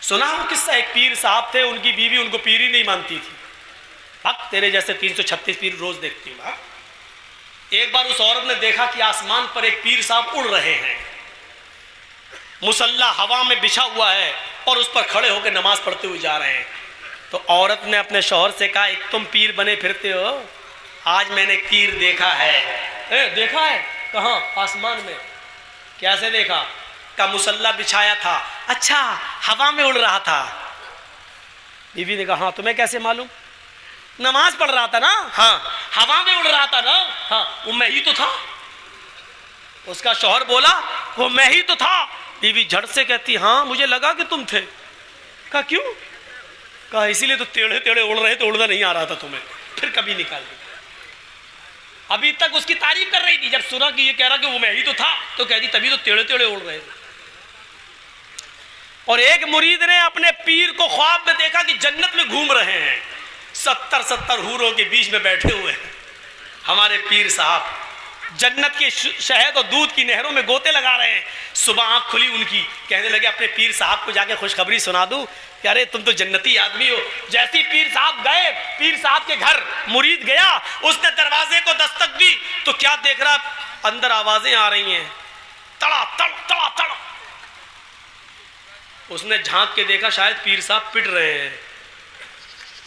सुना वो किस्सा, एक पीर साहब थे, उनकी बीवी उनको पीर ही नहीं मानती थी। भक्त तेरे जैसे 336 पीर रोज देखती हूँ। एक बार उस औरत ने देखा कि आसमान पर एक पीर साहब उड़ रहे हैं, मुसल्ला हवा में बिछा हुआ है और उस पर खड़े होकर नमाज पढ़ते हुए जा रहे हैं। तो औरत ने अपने शौहर से कहा, एक तुम पीर बने फिरते हो, आज मैंने पीर देखा है। देखा है? कहाँ? आसमान में। कैसे देखा? का मुसल्ला बिछाया था। अच्छा, हवा में उड़ रहा था। बीवी ने कहा, हाँ तुम्हें कैसे मालूम? नमाज पढ़ रहा था ना। हाँ, हवा में उड़ रहा था ना। हाँ, वो मैं ही तो था। उसका शौहर बोला, वो मैं ही तो था। बीवी झट से कहती, हाँ मुझे लगा कि तुम थे। कहा क्यों? कहा इसीलिए तो टेढ़े टेढ़े उड़ रहे थे, उड़ना नहीं आ रहा था तुम्हें, फिर कभी निकाल दी। अभी तक उसकी तारीफ कर रही थी, जब सुना कि ये कह रहा कि वो मैं ही तो था, तो कह दी तभी तो टेढ़े टेढ़े उड़ रहे थे। और एक मुरीद ने अपने पीर को ख्वाब में देखा कि जन्नत में घूम रहे हैं, 70 हूरों के बीच में बैठे हुए हैं। हमारे पीर साहब जन्नत के शहद और दूध की नहरों में गोते लगा रहे हैं। सुबह आंख खुली उनकी, कहने लगे अपने पीर साहब को जाके खुशखबरी सुना दूं कि अरे तुम तो जन्नती आदमी हो। जैसे ही पीर साहब गए, पीर साहब के घर मुरीद गया, उसने दरवाजे को दस्तक दी तो क्या देख रहा, अंदर आवाजें आ रही हैं, तड़ा तड़ तड़ा तड़। उसने झांक के देखा, शायद पीर साहब पिट रहे हैं।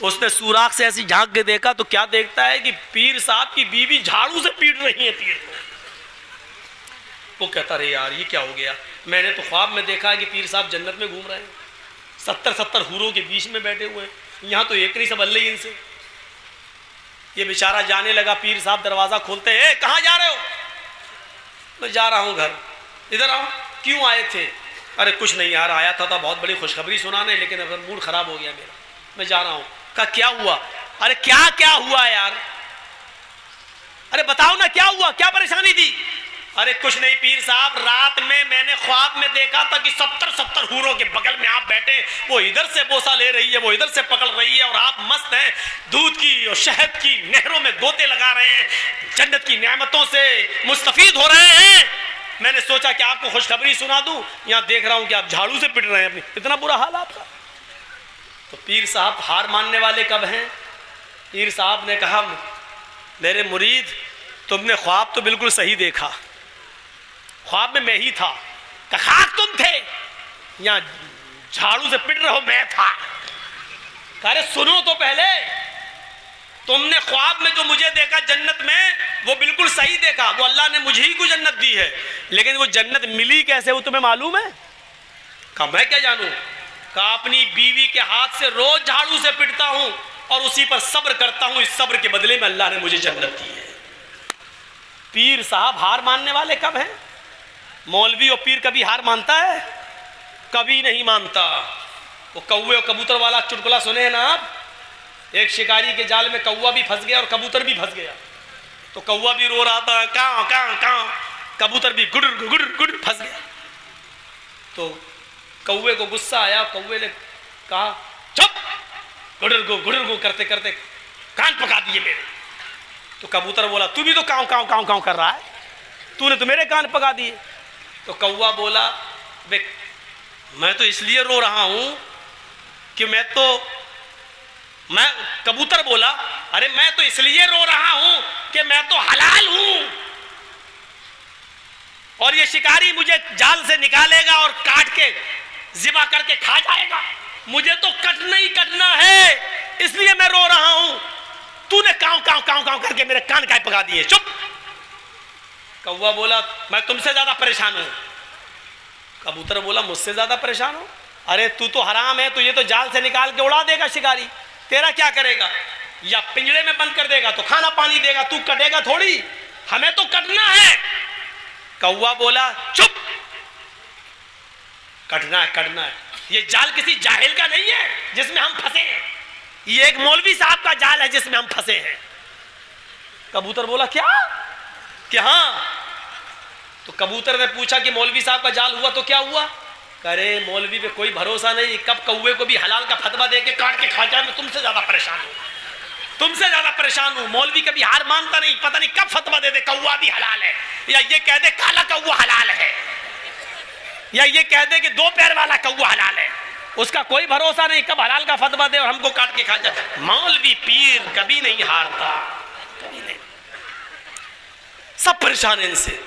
उसने सुराख से ऐसी झांक के देखा तो क्या देखता है कि पीर साहब की बीवी झाड़ू से पीट रही है पीर को। वो कहता रहे यार ये क्या हो गया, मैंने तो ख्वाब में देखा है कि पीर साहब जन्नत में घूम रहे हैं, 70 हूरों के बीच में बैठे हुए हैं, यहाँ तो एक नहीं सब अल्लाह ही इनसे। ये बेचारा जाने लगा, पीर साहब दरवाज़ा खोलते हैं, कहाँ जा रहे हो? मैं जा रहा हूँ घर। इधर आओ। क्यों आए थे? अरे कुछ नहीं यार, आया था बहुत बड़ी खुशखबरी सुनाने, लेकिन अगर मूड खराब हो गया मेरा, मैं जा रहा हूँ। कहा क्या हुआ? अरे क्या क्या हुआ यार? अरे बताओ ना क्या हुआ, क्या परेशानी थी? अरे कुछ नहीं पीर साहब, रात में मैंने ख्वाब में देखा था कि 70 हूरों के बगल में आप बैठे, वो इधर से बोसा ले रही है, वो इधर से पकड़ रही है, और आप मस्त हैं, दूध की और शहद की नहरों में गोते लगा रहे हैं, जन्नत की नेमतों से मुस्तफीद हो रहे हैं। मैंने सोचा कि आपको खुशखबरी सुना दूं, यहाँ देख रहा हूं कि आप झाड़ू से पिट रहे हैं अपनी, इतना बुरा हाल आपका। तो पीर साहब हार मानने वाले कब हैं? पीर साहब ने कहा, मेरे मुरीद तुमने ख्वाब तो बिल्कुल सही देखा, ख्वाब में मैं ही था। कहा तुम थे? यहाँ झाड़ू से पिट रहे हो, मैं था। अरे सुनो तो पहले, तुमने ख्वाब में जो मुझे देखा जन्नत में, वो बिल्कुल सही देखा, वो अल्लाह ने मुझे ही को जन्नत दी है, लेकिन वो जन्नत मिली कैसे वो तुम्हें मालूम है? कहा मैं क्या जानूं? कहा अपनी बीवी के हाथ से रोज झाड़ू से पिटता हूं और उसी पर सब्र करता हूं, इस सब्र के बदले में अल्लाह ने मुझे जन्नत दी है। पीर साहब हार मानने वाले कब हैं? मौलवी और पीर कभी हार मानता है? कभी नहीं मानता। वो कौवे और कबूतर वाला चुटकुला सुने हैं ना आप? एक शिकारी के जाल में कौवा भी फंस गया और कबूतर भी फंस गया। तो कौवा भी रो रहा था, कां कां कां, कबूतर भी गुड़ गुड़ गुड़ फंस गया। तो कौवे को गुस्सा आया, कौवे ने कहा चुप, गुड़ गु करते करते कान पका दिए मेरे। तो कबूतर बोला तू भी तो कांव कांव कांव कांव कर रहा है, तूने तो मेरे कान पका दिए। तो कौवा बोला मैं तो इसलिए रो रहा हूं कि मैं कबूतर बोला अरे मैं तो इसलिए रो रहा हूं कि मैं तो हलाल हूं और ये शिकारी मुझे जाल से निकालेगा और काट के ज़िबा करके खा जाएगा, मुझे तो कटना ही कटना है, इसलिए मैं रो रहा हूं। तूने कांव कांव कांव कांव करके मेरे कान काय पका दिए। चुप। कौवा बोला मैं तुमसे ज्यादा परेशान हूं। कबूतर बोला मुझसे ज्यादा परेशान हो? अरे तू तो हराम है, तू ये तो जाल से निकाल के उड़ा देगा शिकारी, तेरा क्या करेगा? या पिंजरे में बंद कर देगा तो खाना पानी देगा, तू कटेगा थोड़ी, हमें तो कटना है। कौवा बोला चुप, कटना है कटना है, ये जाल किसी जाहिल का नहीं है जिसमें हम फंसे हैं, ये एक मौलवी साहब का जाल है जिसमें हम फंसे हैं। कबूतर बोला क्या? कि हाँ। तो कबूतर ने पूछा कि मौलवी साहब का जाल हुआ तो क्या हुआ? करे मौलवी पे कोई भरोसा नहीं, कब कौवे को भी हलाल का फतवा देके काट के खा जाए। मैं तुमसे ज्यादा परेशान हूं, तुमसे ज्यादा परेशान हूं। मौलवी कभी हार मानता नहीं, पता नहीं कब फतवा दे दे कौवा भी हलाल है, या ये कह दे काला कौवा हलाल है, या ये कह दे कि 2 पैर वाला कौवा हलाल है। उसका कोई भरोसा नहीं, कब हलाल का फतवा दे और हमको काट के खा जाए। मौलवी पीर कभी नहीं हारता, कभी नहीं। सब परेशान हैं इनसे।